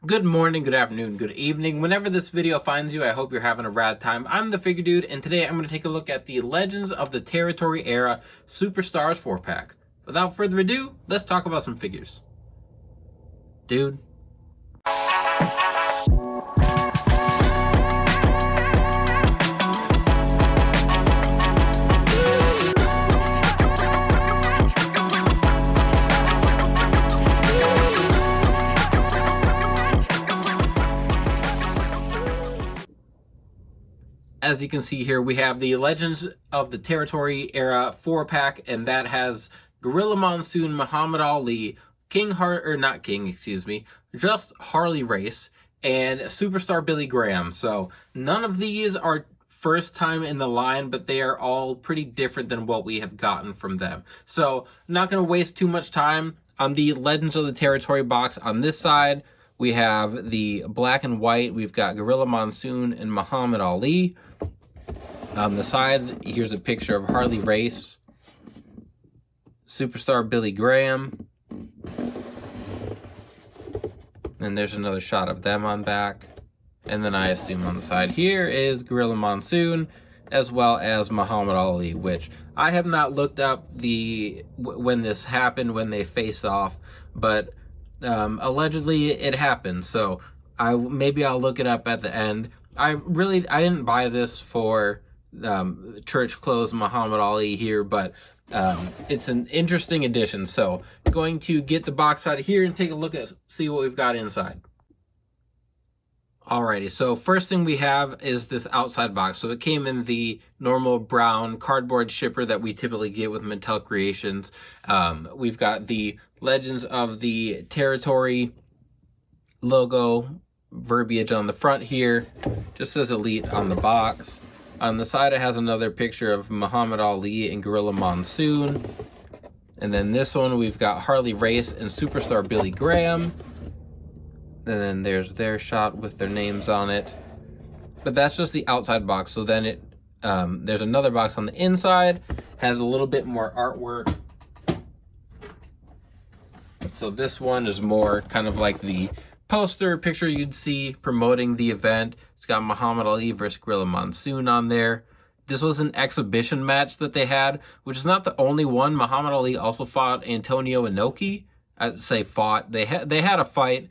Good morning, good afternoon, good evening. Whenever this video finds you, I hope you're having a rad time. I'm the Figure Dude, and today I'm going to take a look at the Legends of the Territory Era Superstars 4-pack. Without further ado, let's talk about some figures. Dude. As you can see here, we have the Legends of the Territory Era 4-pack, and that has Gorilla Monsoon, Muhammad Ali, just Harley Race, and Superstar Billy Graham. So none of these are first time in the line, but they are all pretty different than what we have gotten from them. So I'm not going to waste too much time on the Legends of the Territory box. On this side, we have the black and white. We've got Gorilla Monsoon and Muhammad Ali. On the side, here's a picture of Harley Race, Superstar Billy Graham, and there's another shot of them on back. And then I assume on the side here is Gorilla Monsoon, as well as Muhammad Ali, which I have not looked up when this happened, when they faced off, but allegedly it happened. So maybe I'll look it up at the end. I didn't buy this for church clothes Muhammad Ali here, but it's an interesting addition. So going to get the box out of here and take a look at see what we've got inside. Alrighty, so first thing we have is this outside box. So it came in the normal brown cardboard shipper that we typically get with Mattel Creations. We've got the Legends of the Territory logo verbiage on the front here, just says Elite on the box. On the side, it has another picture of Muhammad Ali and Gorilla Monsoon. And then this one, we've got Harley Race and Superstar Billy Graham. And then there's their shot with their names on it. But that's just the outside box. So then there's another box on the inside, has a little bit more artwork. So this one is more kind of like the poster picture you'd see promoting the event. It's got Muhammad Ali versus Gorilla Monsoon on there. This was an exhibition match that they had, which is not the only one. Muhammad Ali also fought Antonio Inoki. I'd say fought. They had a fight.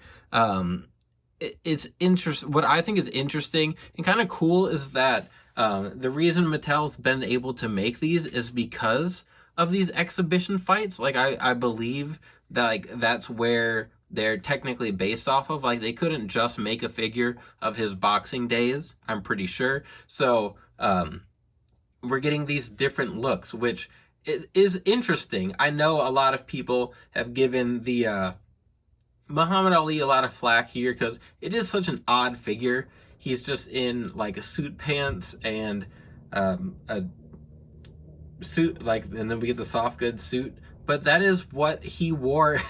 It's interesting. What I think is interesting and kind of cool is that the reason Mattel's been able to make these is because of these exhibition fights. Like I believe that that's where they're technically based off of. Like, they couldn't just make a figure of his boxing days, I'm pretty sure. So we're getting these different looks, which is interesting. I know a lot of people have given the Muhammad Ali a lot of flack here because it is such an odd figure. He's just in like a suit pants and a suit, and then we get the soft goods suit. But that is what he wore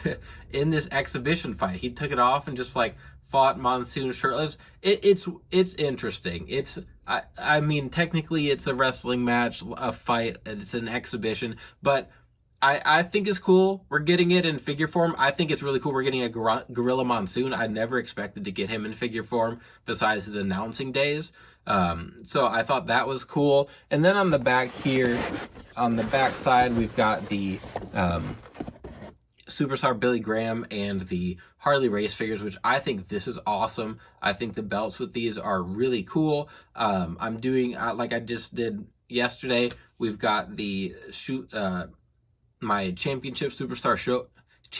in this exhibition fight. He took it off and just like fought Monsoon shirtless. It's interesting. I mean, technically it's a wrestling match, a fight, and it's an exhibition. But I think it's cool. We're getting it in figure form. I think it's really cool. We're getting a Gorilla Monsoon. I never expected to get him in figure form besides his announcing days. So I thought that was cool. And then on the back here, on the back side, we've got the Superstar Billy Graham and the Harley Race figures, which I think this is awesome. I think the belts with these are really cool. I'm doing, like I just did yesterday, we've got the my championship superstar show.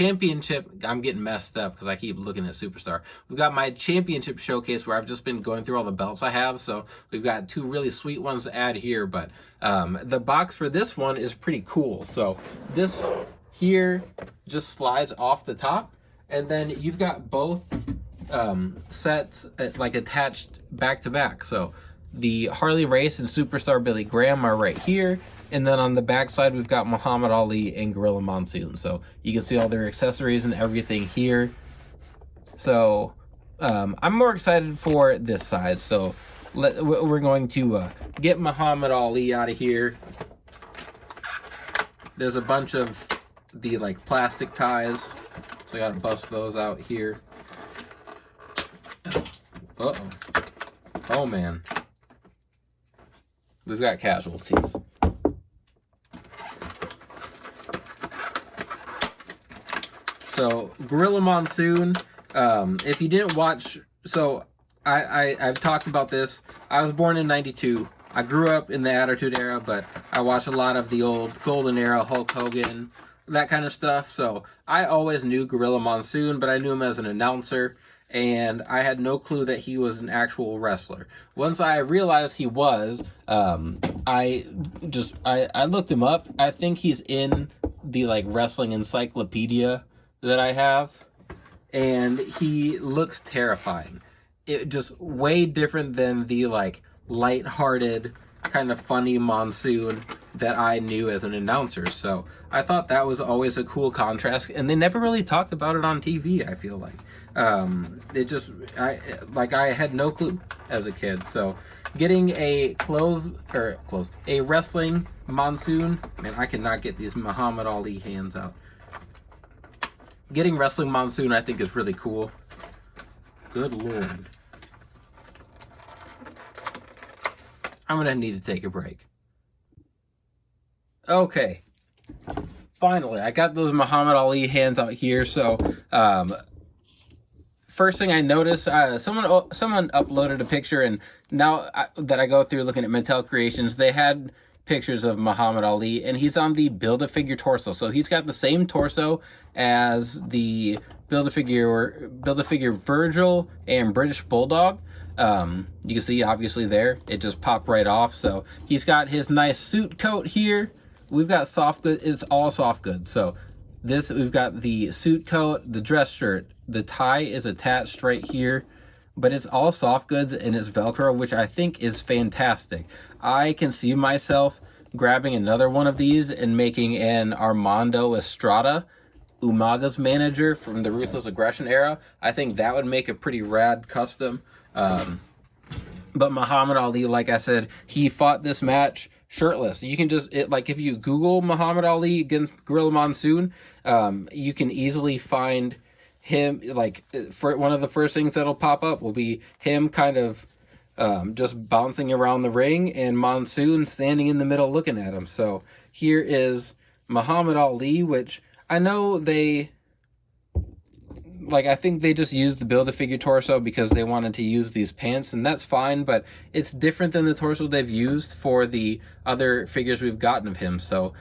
I'm getting messed up because I keep looking at Superstar. We've got my championship showcase where I've just been going through all the belts I have. So we've got two really sweet ones to add here. But the box for this one is pretty cool. So this here just slides off the top. And then you've got both sets like attached back to back. So the Harley Race and Superstar Billy Graham are right here. And then on the back side, we've got Muhammad Ali and Gorilla Monsoon. So you can see all their accessories and everything here. So I'm more excited for this side. So we're going to get Muhammad Ali out of here. There's a bunch of the like plastic ties. So I gotta bust those out here. Uh-oh. Oh, man. We've got casualties. So, Gorilla Monsoon, if you didn't watch, so I've talked about this. I was born in 92. I grew up in the Attitude Era, but I watched a lot of the old Golden Era, Hulk Hogan, that kind of stuff. So I always knew Gorilla Monsoon, but I knew him as an announcer, and I had no clue that he was an actual wrestler. Once I realized he was, I looked him up. I think he's in the like wrestling encyclopedia that I have, and he looks terrifying. It just way different than the like lighthearted, kind of funny Monsoon that I knew as an announcer. So I thought that was always a cool contrast, and they never really talked about it on TV. I feel like I had no clue as a kid. So getting a a wrestling Monsoon, man, I cannot get these Muhammad Ali hands out. Getting wrestling Monsoon, I think, is really cool. Good Lord. I'm going to need to take a break. Okay. Finally, I got those Muhammad Ali hands out here. So, first thing I noticed, someone uploaded a picture, and now that I go through looking at Mattel Creations, they had pictures of Muhammad Ali, and he's on the Build-A-Figure torso. So he's got the same torso as the Build-A-Figure Virgil and British Bulldog. You can see obviously there, it just popped right off. So he's got his nice suit coat here. We've got soft goods. It's all soft goods. So we've got the suit coat, the dress shirt, the tie is attached right here, but it's all soft goods and it's Velcro, which I think is fantastic. I can see myself grabbing another one of these and making an Armando Estrada, Umaga's manager from the Ruthless Aggression era. I think that would make a pretty rad custom. But Muhammad Ali, like I said, he fought this match shirtless. You can just, if you Google Muhammad Ali against Gorilla Monsoon, you can easily find him, for one of the first things that'll pop up will be him kind of just bouncing around the ring and Monsoon standing in the middle looking at him. So here is Muhammad Ali, which I know I think they just used the Build-A-Figure torso because they wanted to use these pants, and that's fine, but it's different than the torso they've used for the other figures we've gotten of him. So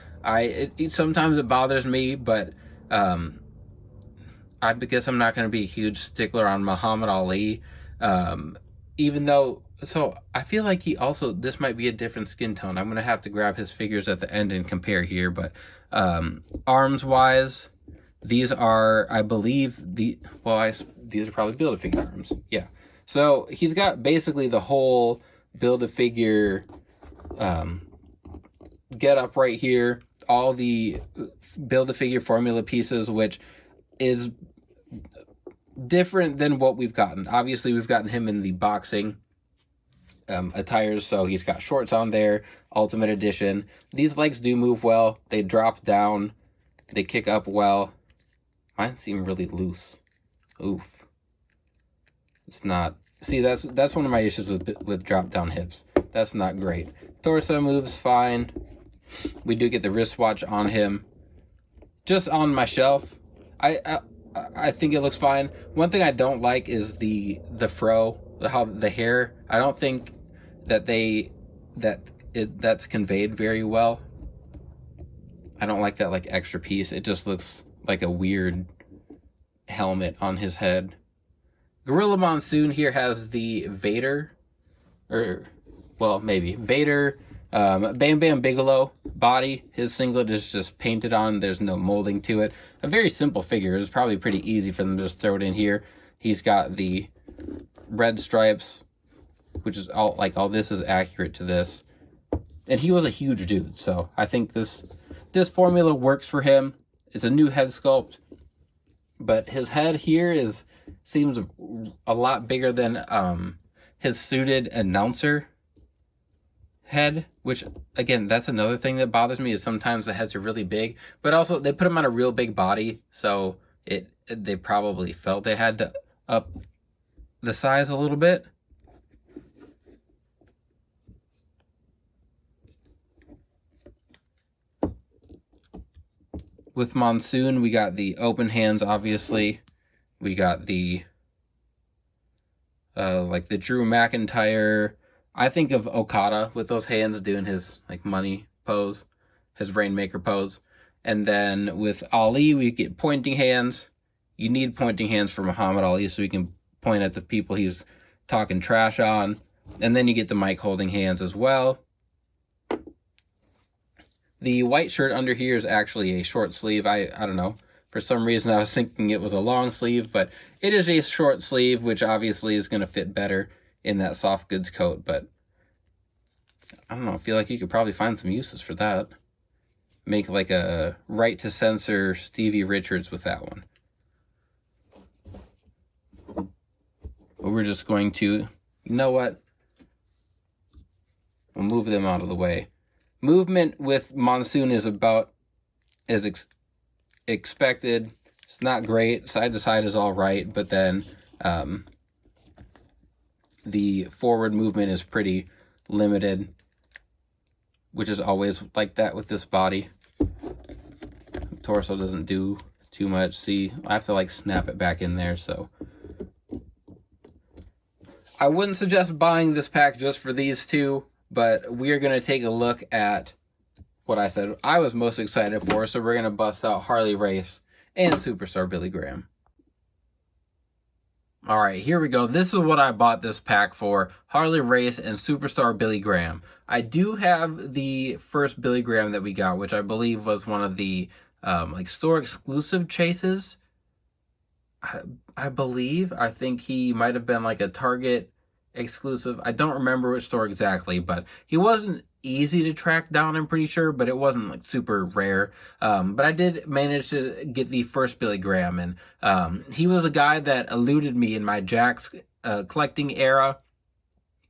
sometimes it bothers me, but I guess I'm not going to be a huge stickler on Muhammad Ali, even though, so I feel like this might be a different skin tone. I'm going to have to grab his figures at the end and compare here, but arms-wise, these are, I believe, these are probably Build-A-Figure arms. Yeah. So he's got basically the whole Build-A-Figure get up right here, all the Build-A-Figure formula pieces, which is different than what we've gotten. Obviously, we've gotten him in the boxing attires, so he's got shorts on there, Ultimate Edition. These legs do move well. They drop down. They kick up well. Mine seem really loose. Oof. It's not. See, that's one of my issues with drop down hips. That's not great. Torso moves fine. We do get the wristwatch on him. Just on my shelf, I think it looks fine. One thing I don't like is the fro, how the hair. I don't think that's conveyed very well. I don't like that extra piece. It just looks like a weird helmet on his head. Gorilla Monsoon here has the Vader, Vader, Bam Bam Bigelow body. His singlet is just painted on. There's no molding to it. A very simple figure. It's probably pretty easy for them to just throw it in here. He's got the red stripes, which is all this is accurate to this. And he was a huge dude, so I think this formula works for him. It's a new head sculpt, but his head here seems a lot bigger than his suited announcer head, which again, that's another thing that bothers me, is sometimes the heads are really big, but also they put him on a real big body, so they probably felt they had to up the size a little bit. with Monsoon, we got the open hands, obviously. We got the, like the Drew McIntyre. I think of Okada with those hands doing his, like, money pose, his Rainmaker pose. And then with Ali, we get pointing hands. You need pointing hands for Muhammad Ali so he can point at the people he's talking trash on. And then you get the mic holding hands as well. The white shirt under here is actually a short sleeve. I don't know. For some reason, I was thinking it was a long sleeve, but it is a short sleeve, which obviously is going to fit better in that soft goods coat. But I don't know. I feel like you could probably find some uses for that. Make like a right to censor Stevie Richards with that one. But we're just going to, you know what? We'll move them out of the way. Movement with Monsoon is about as expected. It's not great. Side to side is all right, but then the forward movement is pretty limited, which is always like that with this body. Torso doesn't do too much. See, I have to like snap it back in there, so I wouldn't suggest buying this pack just for these two, but we are going to take a look at what I said I was most excited for. So we're going to bust out Harley Race and Superstar Billy Graham. All right, here we go. This is what I bought this pack for. Harley Race and Superstar Billy Graham. I do have the first Billy Graham that we got, which I believe was one of the like store exclusive chases. I think he might have been like a Target exclusive. I don't remember which store exactly, but he wasn't easy to track down, I'm pretty sure, but it wasn't like super rare. But I did manage to get the first Billy Graham, and he was a guy that eluded me in my Jakks collecting era.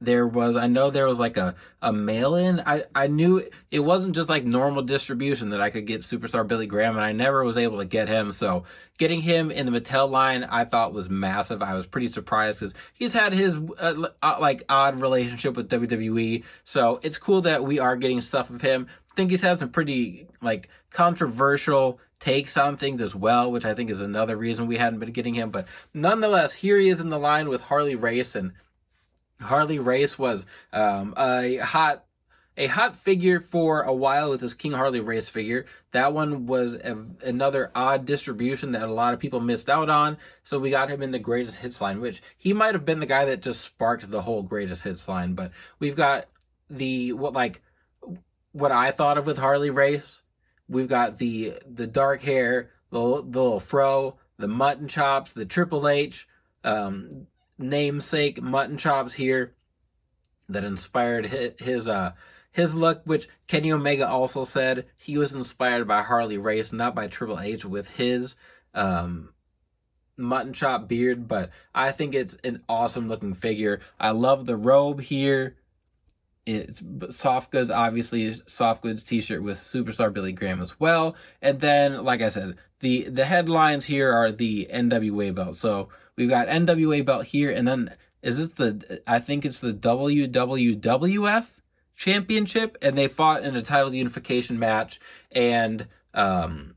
I know there was like a mail-in. I knew it wasn't just like normal distribution that I could get Superstar Billy Graham, and I never was able to get him. So getting him in the Mattel line, I thought was massive. I was pretty surprised because he's had his like odd relationship with WWE. So it's cool that we are getting stuff of him. I think he's had some pretty like controversial takes on things as well, which I think is another reason we hadn't been getting him. But nonetheless, here he is in the line with Harley Race, and Harley Race was a hot figure for a while with his King Harley Race figure. That one was another odd distribution that a lot of people missed out on. So we got him in the Greatest Hits line, which he might have been the guy that just sparked the whole Greatest Hits line. But we've got what I thought of with Harley Race. We've got the dark hair, the little fro, the mutton chops, the Triple H, namesake mutton chops here that inspired his look, which Kenny Omega also said he was inspired by Harley Race, not by Triple H with his mutton chop beard. But I think it's an awesome looking figure. I love the robe here. It's soft goods, obviously soft goods t-shirt with Superstar Billy Graham as well. And then, like I said, the headlines here are the NWA belt. So we've got NWA belt here, and then I think it's the WWF championship, and they fought in a title unification match. And everyone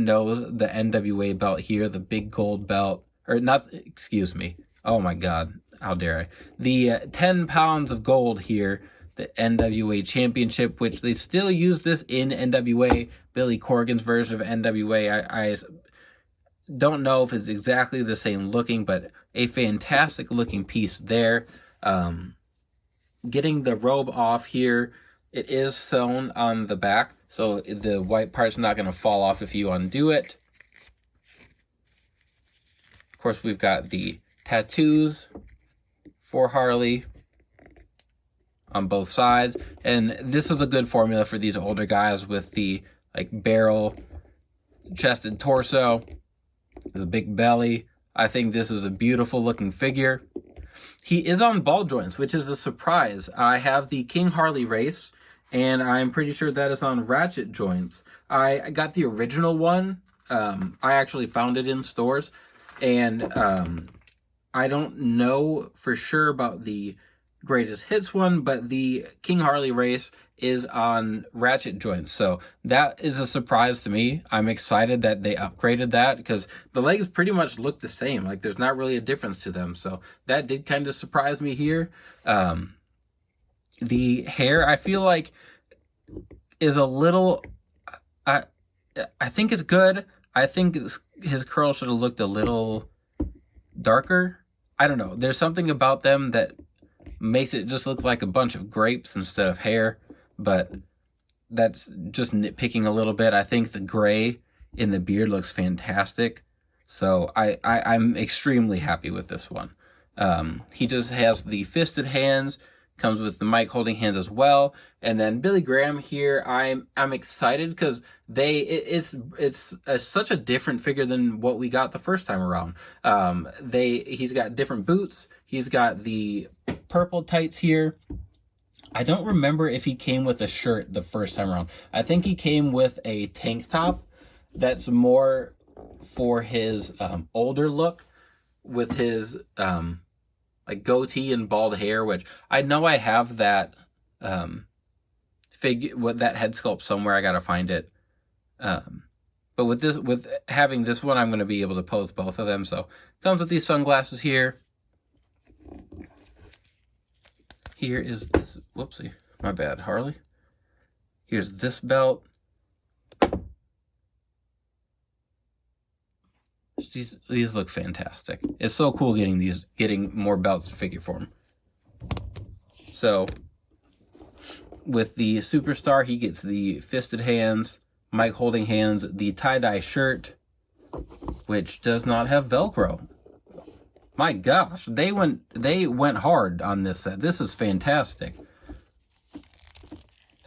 knows the NWA belt here, the big gold belt, or not, excuse me. Oh my God. How dare I? The 10 pounds of gold here, the NWA Championship, which they still use this in NWA, Billy Corgan's version of NWA. I don't know if it's exactly the same looking, but a fantastic looking piece there. Getting the robe off here, it is sewn on the back, so the white part's not going to fall off if you undo it. Of course, we've got the tattoos for Harley on both sides, and this is a good formula for these older guys with the like barrel chested torso, the big belly. I think this is a beautiful looking figure. He is on ball joints, which is a surprise. I have the King Harley Race, and I'm pretty sure that is on ratchet joints. I got the original one. I actually found it in stores, and I don't know for sure about the greatest hits one, but the King Harley race is on ratchet joints. So that is a surprise to me. I'm excited that they upgraded that because the legs pretty much look the same. Like there's not really a difference to them. So that did kind of surprise me here. The hair, I feel like, is a little, I think it's good. I think his curl should have looked a little darker. I don't know. There's something about them that makes it just look like a bunch of grapes instead of hair, but that's just nitpicking a little bit. I think the gray in the beard looks fantastic. So I'm extremely happy with this one. He just has the fisted hands, comes with the mic holding hands as well. And then Billy Graham here, I'm excited because it's such a different figure than what we got the first time around. He's got different boots. He's got the purple tights here. I don't remember if he came with a shirt the first time around. I think he came with a tank top that's more for his older look, with his like goatee and bald hair, which I know I have that figure, with that head sculpt somewhere. I gotta find it. But with having this one, I'm going to be able to pose both of them. So comes with these sunglasses here. Here is this, whoopsie, my bad, Harley. Here's this belt. These look fantastic. It's so cool getting more belts to figure form. So with the Superstar, he gets the fisted hands, mic holding hands, the tie-dye shirt, which does not have Velcro. My gosh, they went hard on this set. This is fantastic.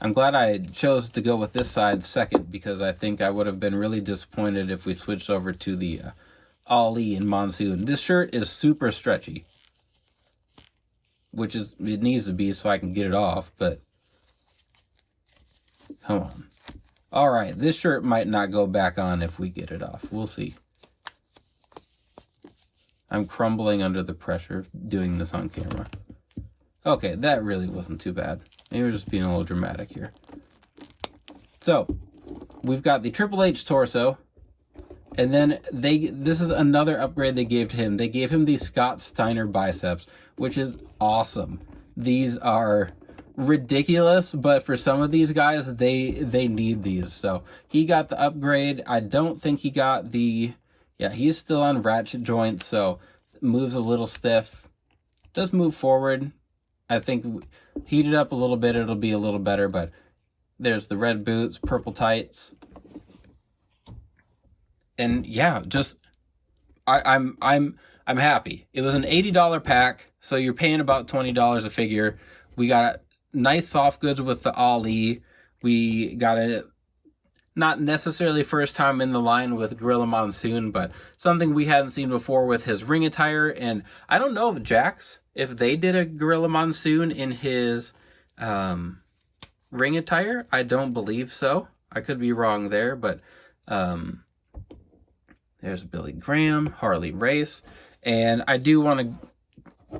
I'm glad I chose to go with this side second, because I think I would have been really disappointed if we switched over to the Ali and Monsoon. This shirt is super stretchy, which is, it needs to be so I can get it off, but come on. All right, this shirt might not go back on if we get it off. We'll see. I'm crumbling under the pressure of doing this on camera. Okay, that really wasn't too bad. Maybe we're just being a little dramatic here. So, we've got the Triple H torso. And then this is another upgrade they gave to him. They gave him the Scott Steiner biceps, which is awesome. These are ridiculous, but for some of these guys, they need these. So he got the upgrade. I don't think he got the, yeah, he's still on ratchet joints, so moves a little stiff. Does move forward. I think heat it up a little bit, it'll be a little better, but there's the red boots, purple tights. And yeah, just I'm happy. It was an $80 pack, so you're paying about $20 a figure. We got nice soft goods with the Ali. We got a not necessarily first time in the line with Gorilla Monsoon, but something we hadn't seen before with his ring attire. And I don't know if Jax, if they did a Gorilla Monsoon in his ring attire. I don't believe so. I could be wrong there, but there's Billy Graham, Harley Race, and I do want to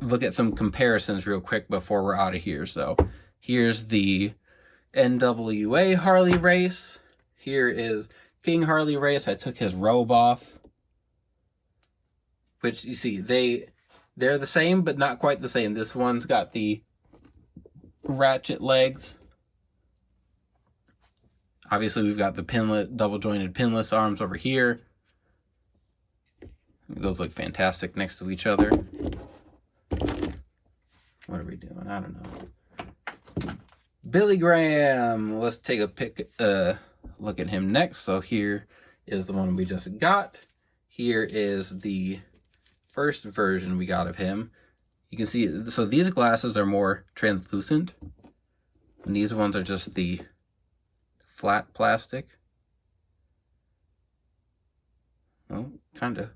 look at some comparisons real quick before we're out of here. So here's the NWA Harley Race. Here is King Harley Race. I took his robe off, which you see they're the same, but not quite the same. This one's got the ratchet legs. Obviously, we've got the pinlet, double jointed pinless arms over here. Those look fantastic next to each other. What are we doing? I don't know. Billy Graham. Let's take a look at him next. So here is the one we just got. Here is the first version we got of him. You can see, so these glasses are more translucent, and these ones are just the flat plastic. Well, kind of.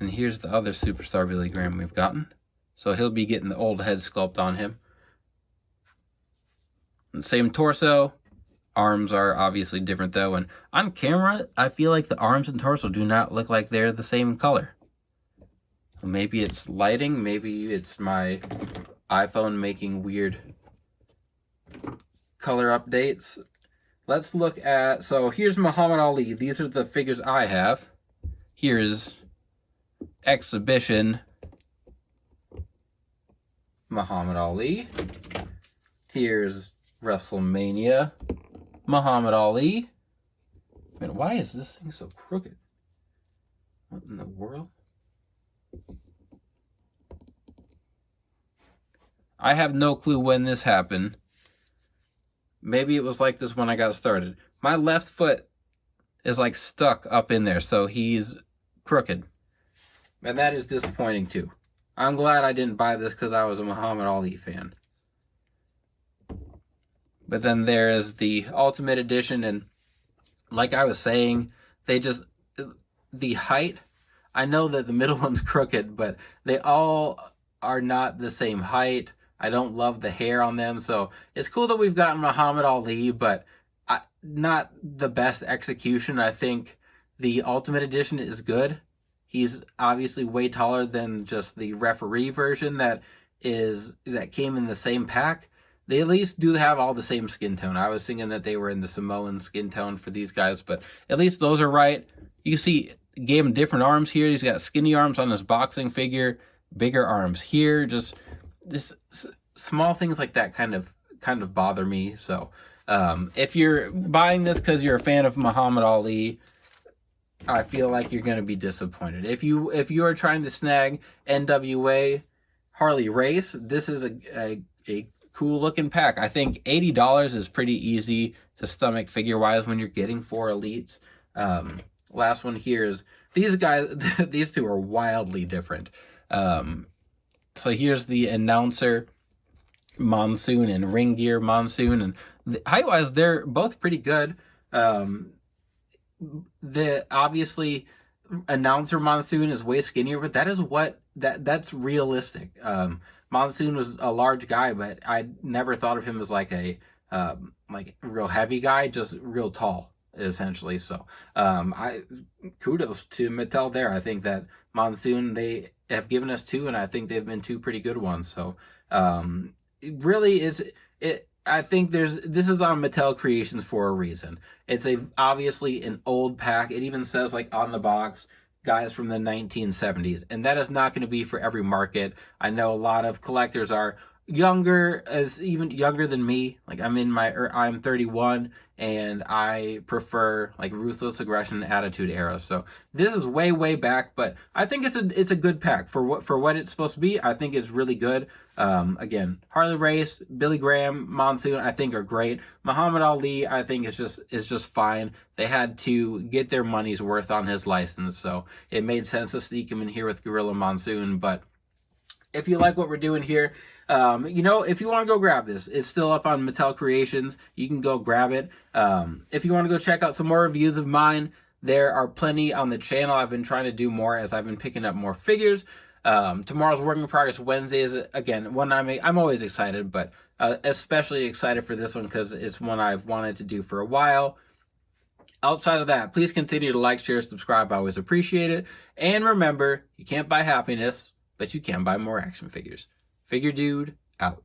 And here's the other Superstar Billy Graham we've gotten. So he'll be getting the old head sculpt on him. And same torso, Arms are obviously different though, and on camera, I feel like the arms and torso do not look like they're the same color. Maybe it's lighting, maybe it's my iPhone making weird color updates. Let's look at, so here's Muhammad Ali. These are the figures I have. Here's Exhibition Muhammad Ali. Here's WrestleMania Muhammad Ali. Man, why is this thing so crooked? What in the world? I have no clue when this happened. Maybe it was like this when I got started. My left foot is like stuck up in there, so he's crooked. And that is disappointing too. I'm glad I didn't buy this because I was a Muhammad Ali fan. But then there is the Ultimate Edition, and like I was saying, the height, I know that the middle one's crooked, but they all are not the same height. I don't love the hair on them, so it's cool that we've gotten Muhammad Ali, but not the best execution. I think the Ultimate Edition is good. He's obviously way taller than just the referee version that came in the same pack. They at least do have all the same skin tone. I was thinking that they were in the Samoan skin tone for these guys, but at least those are right. You see, gave him different arms here. He's got skinny arms on his boxing figure, bigger arms here. Just small things like that kind of bother me. So if you're buying this because you're a fan of Muhammad Ali, I feel like you're going to be disappointed. If you are trying to snag NWA Harley Race, this is a cool looking pack. I think $80 is pretty easy to stomach figure wise when you're getting 4 elites. Last one here is these guys. These two are wildly different. So here's the announcer Monsoon and ring gear Monsoon, and height wise they're both pretty good. The obviously announcer Monsoon is way skinnier, but that is that's realistic. Monsoon was a large guy, but I never thought of him as like a real heavy guy, just real tall essentially. So I kudos to Mattel there. I think that Monsoon, they have given us 2, and I think they've been 2 pretty good ones. So it really is it. I think this is on Mattel Creations for a reason. It's obviously an old pack. It even says like on the box, guys from the 1970s, and that is not going to be for every market. I know a lot of collectors are even younger than me. Like I'm 31, and I prefer like Ruthless Aggression Attitude Era. So this is way back, but I think it's a good pack for what it's supposed to be. I think it's really good. Again, Harley Race, Billy Graham, Monsoon, I think are great. Muhammad Ali, I think is just fine. They had to get their money's worth on his license, so it made sense to sneak him in here with Gorilla Monsoon. But if you like what we're doing here, if you want to go grab this, it's still up on Mattel Creations. You can go grab it. If you want to go check out some more reviews of mine, there are plenty on the channel. I've been trying to do more as I've been picking up more figures. Tomorrow's Work in Progress Wednesday is, again, one I'm always excited, but especially excited for this one because it's one I've wanted to do for a while. Outside of that, please continue to like, share, subscribe. I always appreciate it. And remember, you can't buy happiness, but you can buy more action figures. Figure Dude, out.